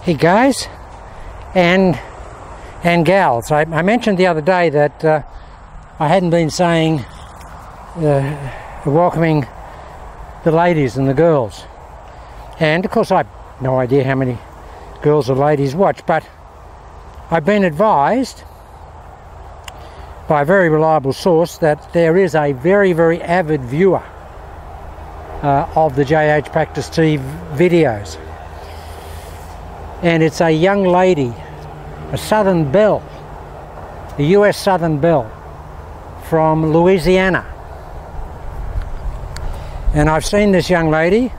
Hey guys and gals, I mentioned the other day that I hadn't been saying welcoming the ladies and the girls, and of course I have no idea how many girls or ladies watch, but I've been advised by a very reliable source that there is a very avid viewer of the JH Practice T videos. And it's a young lady, a Southern Belle, a US Southern Belle from Louisiana. And I've seen this young lady,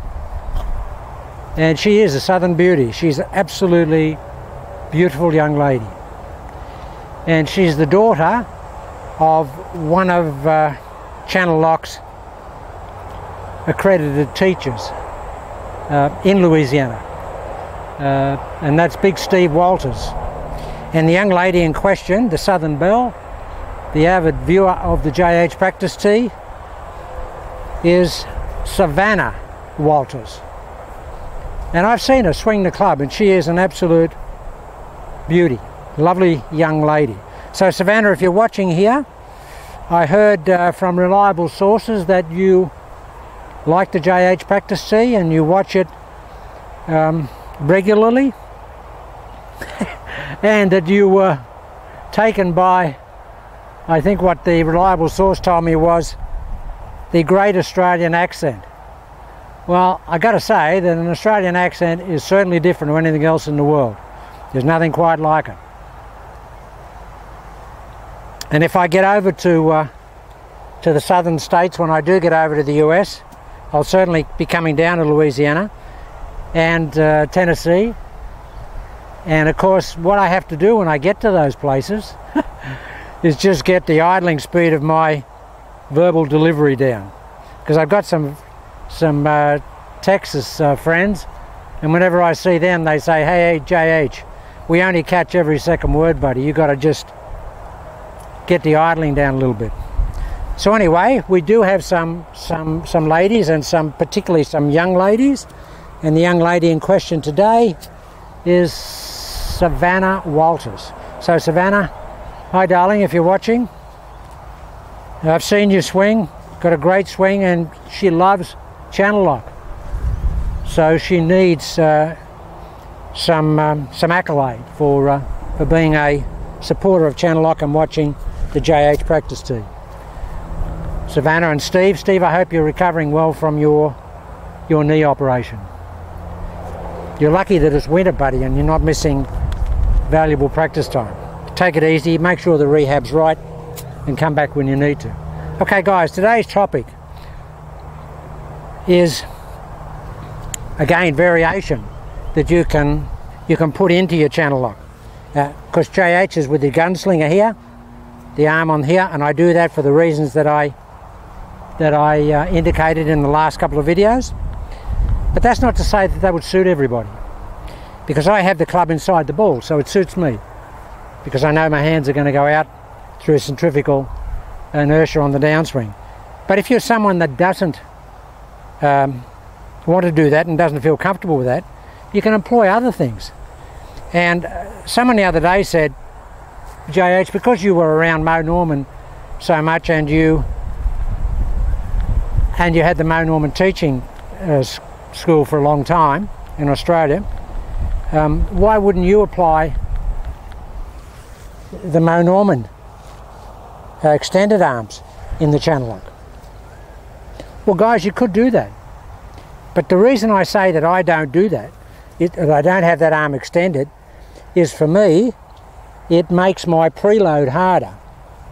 and she is a Southern beauty. She's an absolutely beautiful young lady. And she's the daughter of one of Channel Lock's accredited teachers in Louisiana. And that's Big Steve Walters. And the young lady in question, the Southern Belle, the avid viewer of the JH Practice T, is Savannah Walters. And I've seen her swing the club, and she is an absolute beauty. Lovely young lady. So Savannah, if you're watching here, I heard from reliable sources that you like the JH Practice T and you watch it regularly, and that you were taken by, I think what the reliable source told me was, the great Australian accent. Well, I got to say that an Australian accent is certainly different to anything else in the world. There's nothing quite like it. And if I get over to the southern states, when I do get over to the US, I'll certainly be coming down to Louisiana and Tennessee. And of course, what I have to do when I get to those places is just get the idling speed of my verbal delivery down, because I've got some Texas friends, and whenever I see them they say, hey JH, we only catch every second word, buddy, you got to just get the idling down a little bit. So anyway, we do have some ladies, and particularly some young ladies. And the young lady in question today is Savannah Walters. So Savannah, hi darling, if you're watching. I've seen you swing, got a great swing, and she loves Channel Lock. So she needs some accolade for being a supporter of Channel Lock and watching the JH Practice T. Savannah and Steve, I hope you're recovering well from your knee operation. You're lucky that it's winter, buddy, and you're not missing valuable practice time. Take it easy, make sure the rehab's right, and come back when you need to. Okay guys, today's topic is, again, variation that you can put into your Channel Lock. Because JH is with the gunslinger here, the arm on here, and I do that for the reasons that I indicated in the last couple of videos. But that's not to say that that would suit everybody, because I have the club inside the ball, so it suits me, because I know my hands are going to go out through centrifugal inertia on the downswing. But if you're someone that doesn't want to do that and doesn't feel comfortable with that, you can employ other things. And someone the other day said, JH, because you were around Mo Norman so much, and you had the Mo Norman teaching school for a long time in Australia, why wouldn't you apply the Mo Norman extended arms in the Channel Lock? Well guys, you could do that, but the reason I say that I don't do that, that I don't have that arm extended, is for me it makes my preload harder.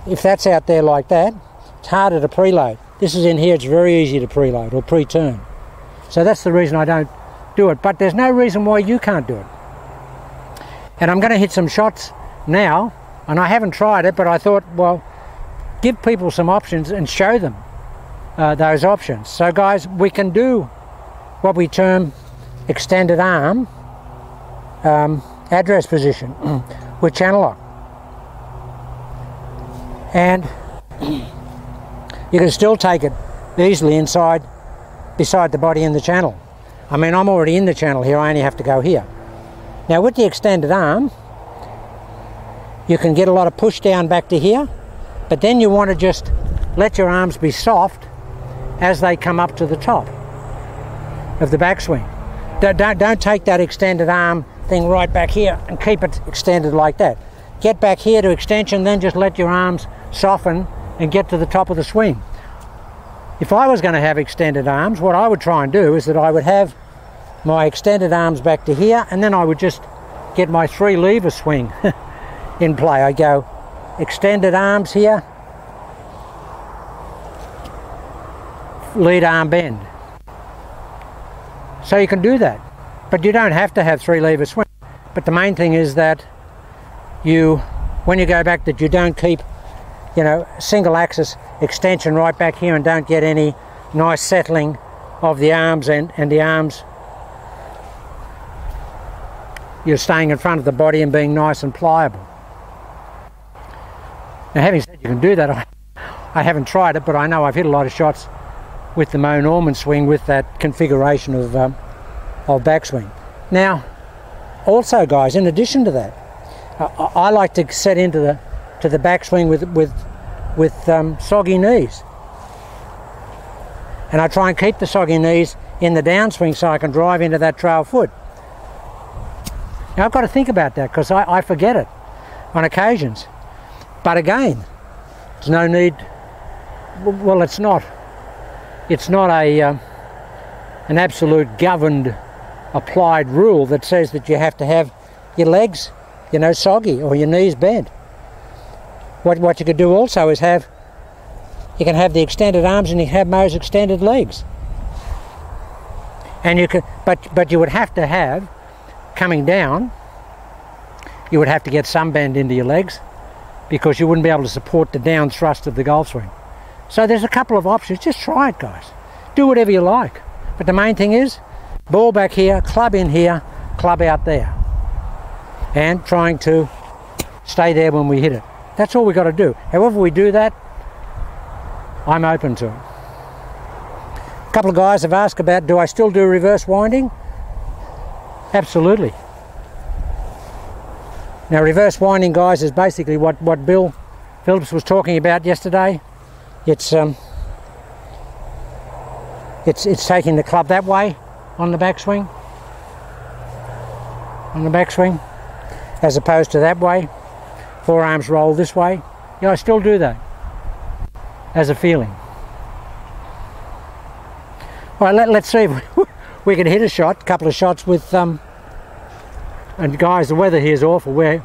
If that's out there like that, it's harder to preload. This is in here, it's very easy to preload or pre-turn. So that's the reason I don't do it, but there's no reason why you can't do it. And I'm going to hit some shots now, and I haven't tried it, but I thought, well, give people some options and show them those options. So guys, we can do what we term extended arm address position with Channel Lock. And you can still take it easily inside, beside the body in the channel. I mean, I'm already in the channel here, I only have to go here. Now with the extended arm, you can get a lot of push down back to here, but then you want to just let your arms be soft as they come up to the top of the backswing. Don't take that extended arm thing right back here and keep it extended like that. Get back here to extension, then just let your arms soften and get to the top of the swing. If I was going to have extended arms, what I would try and do is that I would have my extended arms back to here, and then I would just get my 3 lever swing in play. I go extended arms here, lead arm bend. So you can do that, but you don't have to have 3 lever swing. But the main thing is that you, when you go back, that you don't keep, you know, single axis extension right back here and don't get any nice settling of the arms, and the arms, you're staying in front of the body and being nice and pliable. Now, having said you can do that, I haven't tried it, but I know I've hit a lot of shots with the Mo Norman swing with that configuration of backswing. Now, also guys, in addition to that, I like to set into the backswing with soggy knees, and I try and keep the soggy knees in the downswing so I can drive into that trail foot. Now I've got to think about that because I forget it on occasions, but again, there's no need. Well, it's not an absolute governed applied rule that says that you have to have your legs, you know, soggy or your knees bent. What you could do also is you can have the extended arms and you have Mo's extended legs, and you could, but you would have to have, coming down, you would have to get some bend into your legs because you wouldn't be able to support the down thrust of the golf swing. So there's a couple of options. Just try it, guys. Do whatever you like. But the main thing is, ball back here, club in here, club out there. And trying to stay there when we hit it. That's all we got to do. However we do that, I'm open to it. A couple of guys have asked about, do I still do reverse winding? Absolutely. Now reverse winding, guys, is basically what Bill Phillips was talking about yesterday. It's taking the club that way on the backswing, as opposed to that way. Forearms roll this way. Yeah, I still do that as a feeling. All right, let's see if we can hit a couple of shots with and guys, the weather here is awful. We're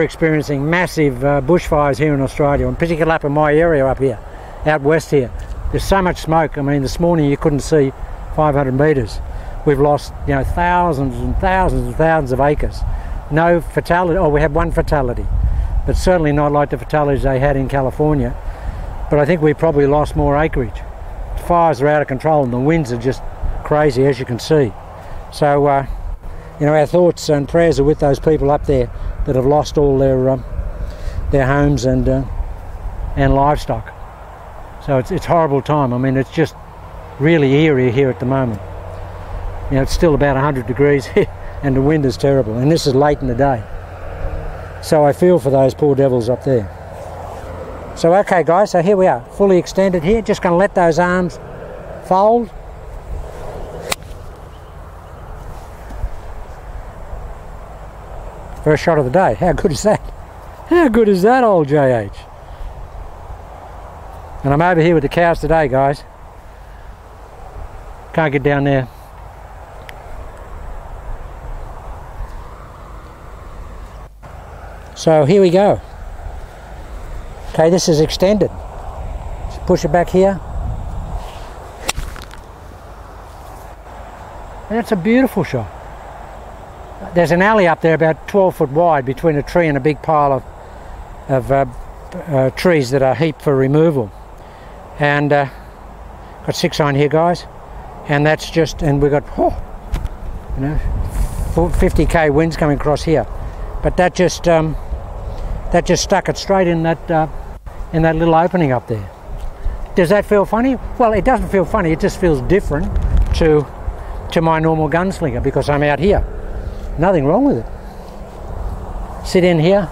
experiencing massive bushfires here in Australia, and particularly up in my area up here, out west here. There's so much smoke. I mean, this morning you couldn't see 500 metres. We've lost, you know, thousands and thousands and thousands of acres. No fatality. Oh, we had one fatality, but certainly not like the fatalities they had in California. But I think we probably lost more acreage. Fires are out of control and the winds are just crazy, as you can see. So, you know, our thoughts and prayers are with those people up there that have lost all their homes and livestock. So it's a horrible time. I mean, it's just really eerie here at the moment. You know, it's still about 100 degrees and the wind is terrible, and this is late in the day. So I feel for those poor devils up there. So okay guys, so here we are, fully extended here. Just going to let those arms fold. First shot of the day. How good is that? How good is that, old JH? And I'm over here with the cows today, guys. Can't get down there. So here we go. Okay, this is extended. Just push it back here. And that's a beautiful shot. There's an alley up there about 12 foot wide between a tree and a big pile of trees that are heaped for removal. And got 6 iron here, guys. And that's just, and we've got, you know, 50k winds coming across here. But that just stuck it straight in that little opening up there. Does that feel funny? Well, it doesn't feel funny. It just feels different to my normal gunslinger because I'm out here. Nothing wrong with it. sit in here,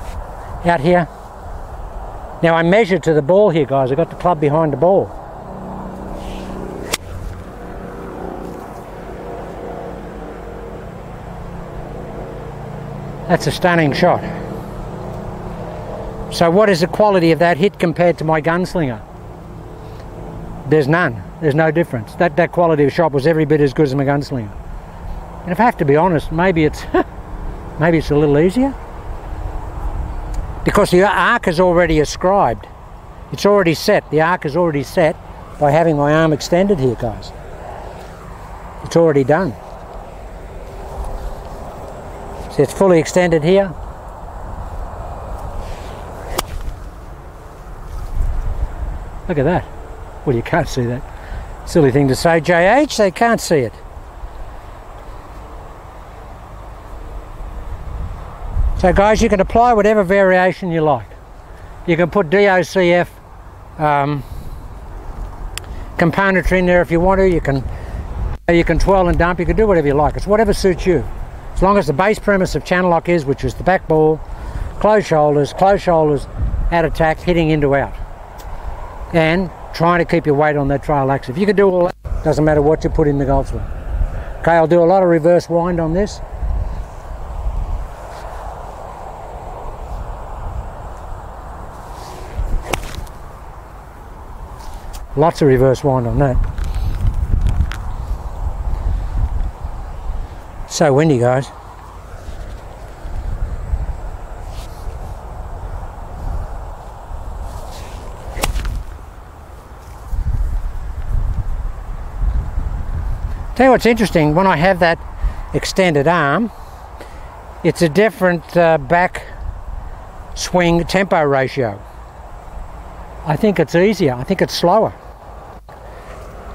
out here. Now I measured to the ball here, guys. I got the club behind the ball. That's a stunning shot. So what is the quality of that hit compared to my gunslinger? There's none. There's no difference. That quality of shot was every bit as good as my gunslinger. And if I have to be honest, maybe it's maybe it's a little easier. Because the arc is already ascribed. It's already set. The arc is already set by having my arm extended here, guys. It's already done. See, it's fully extended here. Look at that. Well, you can't see that. Silly thing to say, JH, they can't see it. So guys, you can apply whatever variation you like. You can put DOCF componentry in there if you want to. You can twirl and dump. You can do whatever you like. It's whatever suits you. As long as the base premise of channel lock is, which is the back ball, closed shoulders, out attack, hitting into out. And trying to keep your weight on that trail axis. If you can do all that, doesn't matter what you put in the golf swing. Okay, I'll do a lot of reverse wind on this. Lots of reverse wind on that. So windy, guys. Tell you what's interesting, when I have that extended arm, it's a different back swing tempo ratio. I think it's easier, I think it's slower,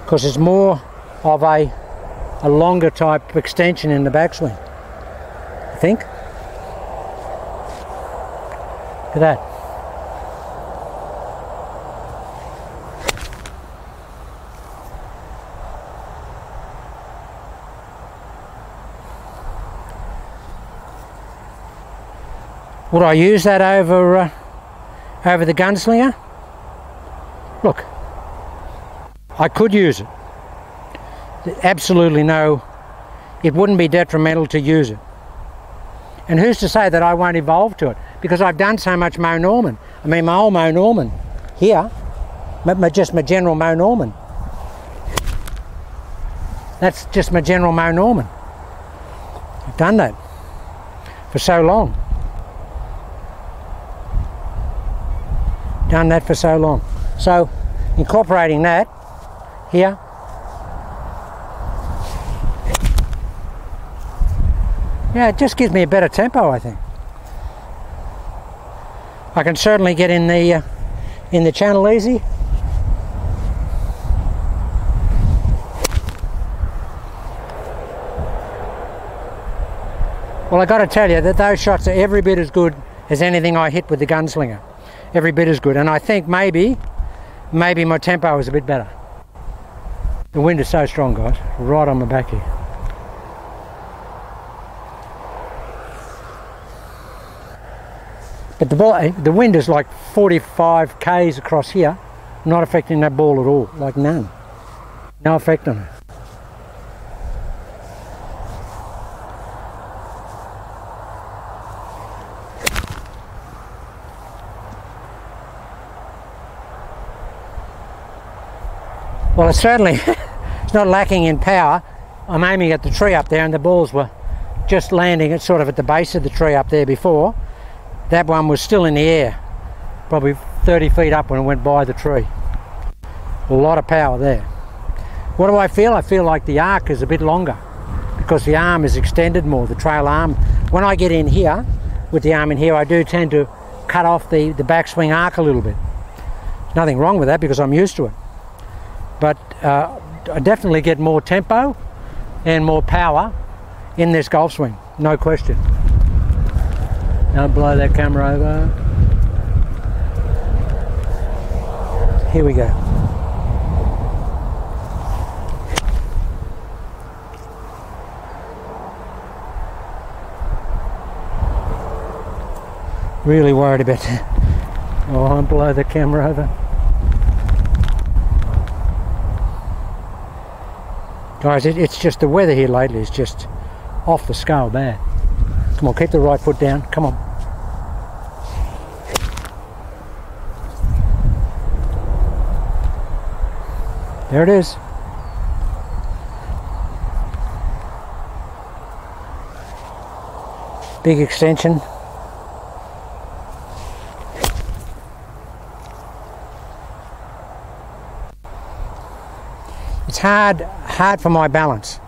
because it's more of a longer type extension in the backswing, I think. Look at that. Would I use that over the gunslinger? Look, I could use it. Absolutely no, it wouldn't be detrimental to use it. And who's to say that I won't evolve to it? Because I've done so much Moe Norman. I mean, my old Moe Norman here, just my general Moe Norman. That's just my general Moe Norman. I've done that for so long. Done that for so long. So incorporating that here, yeah, it just gives me a better tempo, I think. I can certainly get in the channel easy. Well, I got to tell you that those shots are every bit as good as anything I hit with the gunslinger. Every bit as good, and I think maybe my tempo is a bit better. The wind is so strong, guys, right on my back here. But the wind is like 45 k's across here, not affecting that ball at all, like none. No effect on it. Well, it's certainly it's not lacking in power. I'm aiming at the tree up there, and the balls were just landing at sort of at the base of the tree up there before. That one was still in the air, probably 30 feet up when it went by the tree. A lot of power there. What do I feel? I feel like the arc is a bit longer because the arm is extended more, the trail arm. When I get in here, with the arm in here, I do tend to cut off the backswing arc a little bit. There's nothing wrong with that because I'm used to it. But I definitely get more tempo and more power in this golf swing, no question. Don't blow that camera over. Here we go. Really worried about that. Oh, I'm below the camera over. Guys, it's just the weather here lately is just off the scale bad. Come on, keep the right foot down. Come on. There it is. Big extension. It's hard for my balance.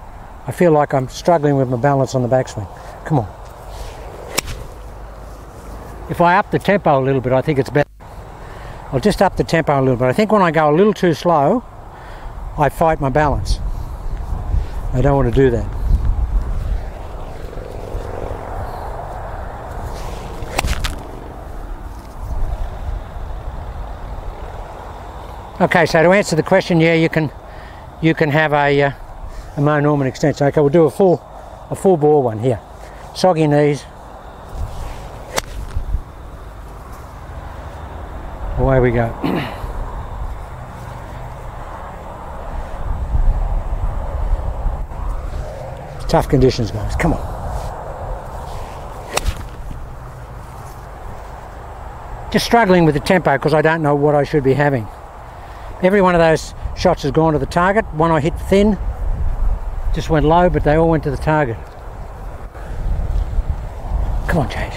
I feel like I'm struggling with my balance on the backswing. Come on. If I up the tempo a little bit, I think it's better. I'll just up the tempo a little bit. I think when I go a little too slow, I fight my balance. I don't want to do that. Okay, so to answer the question, yeah, you can have a Mo Norman extension. Okay, we'll do a full bore one here. Soggy knees. Away we go. Tough conditions, guys. Come on. Just struggling with the tempo because I don't know what I should be having. Every one of those shots has gone to the target. One I hit thin, just went low, but they all went to the target. Come on, Jade.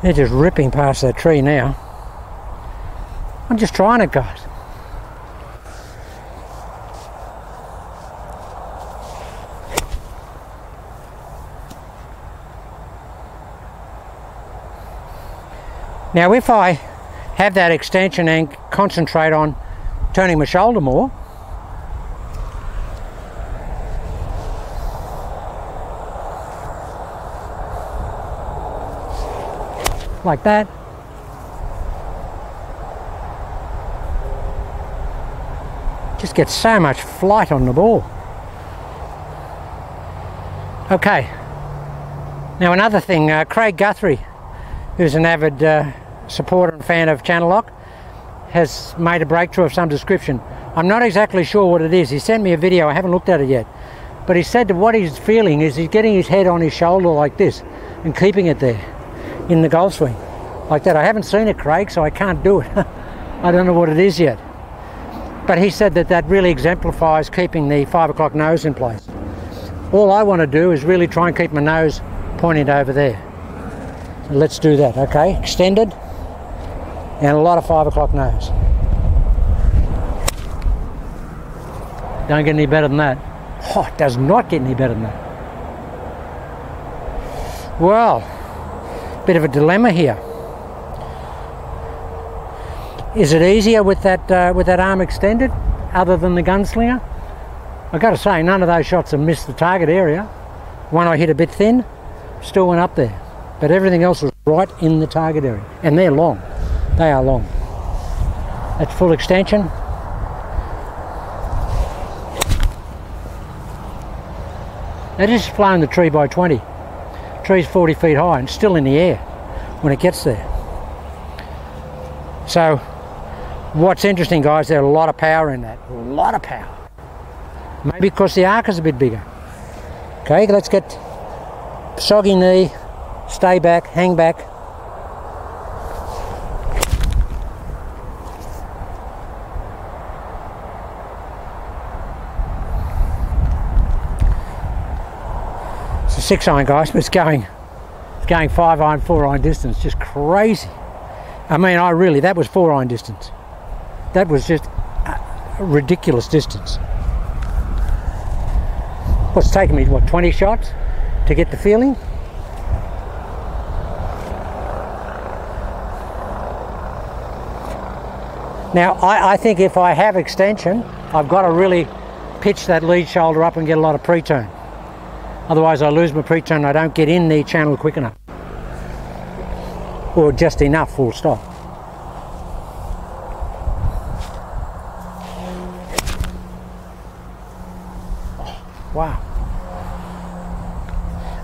They're just ripping past that tree now. I'm just trying it, guys. Now if I have that extension and concentrate on turning my shoulder more, like that, just get so much flight on the ball. Okay, now another thing, Craig Guthrie, who's an avid supporter and fan of Channel Lock, has made a breakthrough of some description. I'm not exactly sure what it is. He sent me a video, I haven't looked at it yet, but he said that what he's feeling is he's getting his head on his shoulder like this and keeping it there in the golf swing like that. I haven't seen it, Craig, so I can't do it. I don't know what it is yet, but he said that that really exemplifies keeping the 5 o'clock nose in place. All I want to do is really try and keep my nose pointed over there. So let's do that. Okay, extended and a lot of 5 o'clock nose. Don't get any better than that. Oh, it does not get any better than that. Well, bit of a dilemma here. Is it easier with that arm extended, other than the gunslinger? I've got to say, none of those shots have missed the target area. One I hit a bit thin, still went up there, but everything else was right in the target area, and they're long. They are long. That's full extension. They just flown the tree by 20. The tree's 40 feet high and still in the air when it gets there. So what's interesting, guys, there's a lot of power in that. A lot of power. Maybe because the arc is a bit bigger. Okay, let's get soggy knee, stay back, hang back. It's a 6 iron, guys, but it's going 5 iron, 4 iron distance, just crazy. I mean, that was 4 iron distance. That was just a ridiculous distance. What's taken me, what, 20 shots to get the feeling? Now, I think if I have extension, I've got to really pitch that lead shoulder up and get a lot of pre-turn. Otherwise I lose my pre-turn and I don't get in the channel quick enough. Or just enough, full stop. Wow.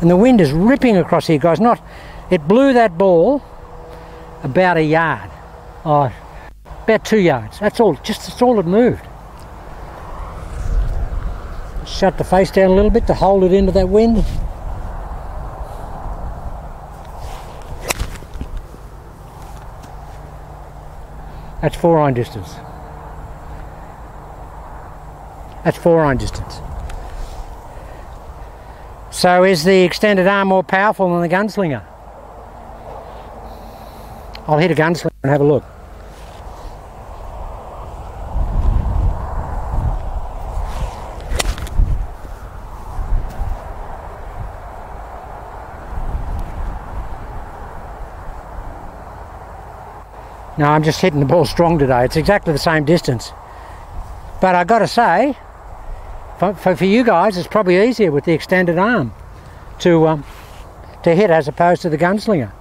And the wind is ripping across here, guys. It blew that ball about a yard. Oh, about 2 yards. That's all. That's all it moved. Shut the face down a little bit to hold it into that wind. That's 4 iron distance. That's 4 iron distance. So is the extended arm more powerful than the gunslinger? I'll hit a gunslinger and have a look. No, I'm just hitting the ball strong today. It's exactly the same distance. But I got to say, for you guys, it's probably easier with the extended arm to hit as opposed to the gunslinger.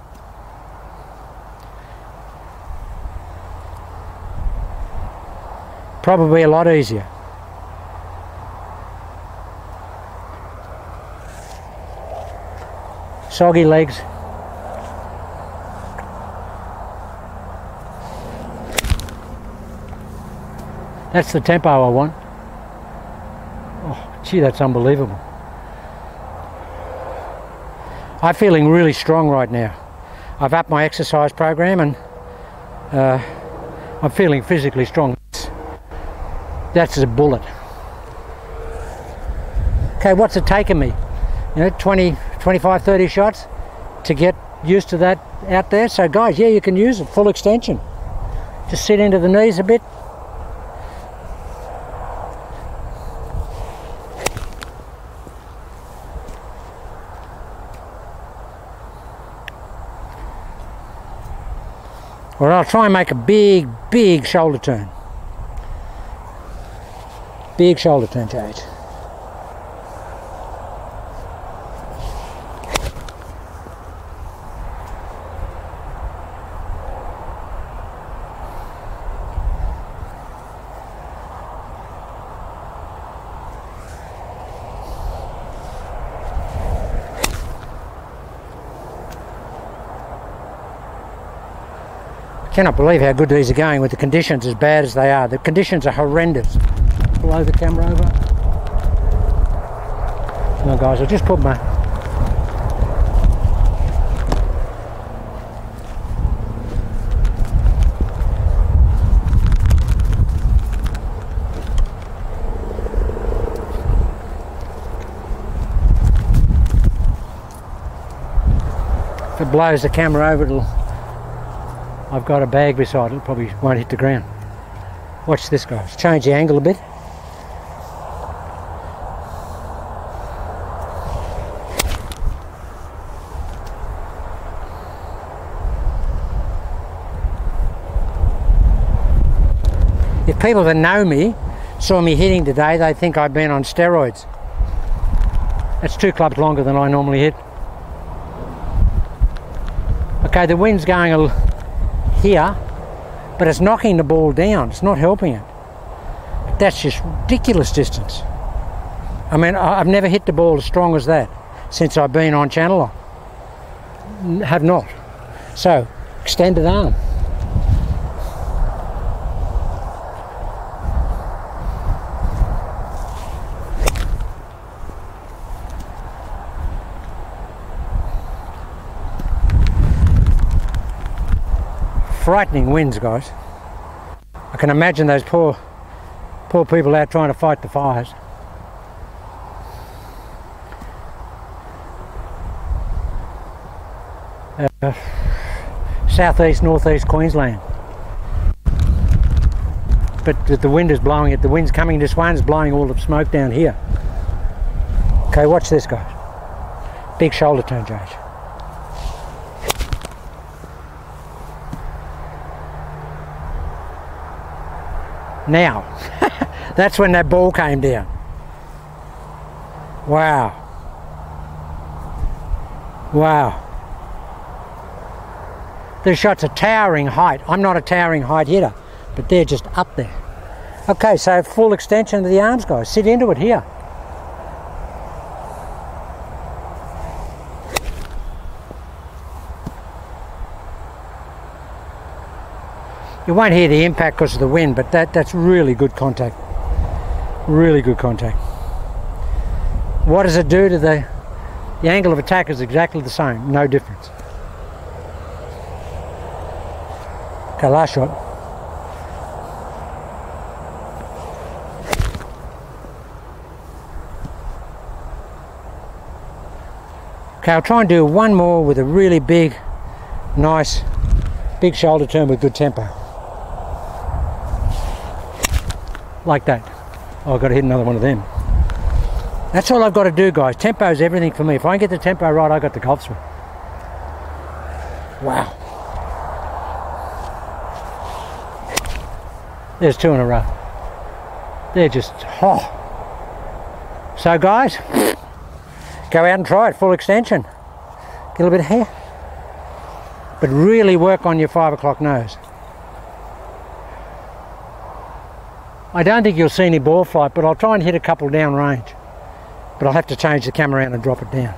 Probably a lot easier. Soggy legs. That's the tempo I want. Oh, gee, that's unbelievable. I'm feeling really strong right now. I've upped my exercise program and I'm feeling physically strong. That's a bullet. Okay, what's it taken me? 20, 25, 30 shots to get used to that out there. So guys, yeah, you can use it, full extension. Just sit into the knees a bit. Or I'll try and make a big shoulder turn. Big shoulder turn, JH. I cannot believe how good these are going with the conditions as bad as they are. The conditions are horrendous. Blow the camera over. Come on guys, I'll just put my... If it blows the camera over, I've got a bag beside it, probably won't hit the ground. Watch this guys, change the angle a bit. If people that know me saw me hitting today, they think I've been on steroids. That's 2 clubs longer than I normally hit. Okay, the wind's going here, but it's knocking the ball down. It's not helping it. But that's just ridiculous distance. I mean, I've never hit the ball as strong as that since I've been on channel lock. Have not. So, extended arm. Frightening winds, guys. I can imagine those poor people out trying to fight the fires. Southeast, northeast Queensland. But the wind is blowing it. The wind's coming this way and it's blowing all the smoke down here. Okay, watch this, guys. Big shoulder turn, Jage. Now, that's when that ball came down. Wow. Wow. The shots are towering height. I'm not a towering height hitter, but they're just up there. Okay, so full extension of the arms, guys. Sit into it here. You won't hear the impact because of the wind, but that's really good contact. Really good contact. What does it do to the angle of attack is exactly the same, no difference. Okay, last shot. Okay, I'll try and do one more with a really big, nice, big shoulder turn with good tempo. Like that. Oh, I've got to hit another one of them. That's all I've got to do, guys. Tempo is everything for me. If I can get the tempo right, I got the golf swing. Wow. There's two in a row. They're just, oh. So guys, go out and try it, full extension. Get a little bit of hair. But really work on your 5 o'clock nose. I don't think you'll see any ball flight, but I'll try and hit a couple down range. But I'll have to change the camera around and drop it down.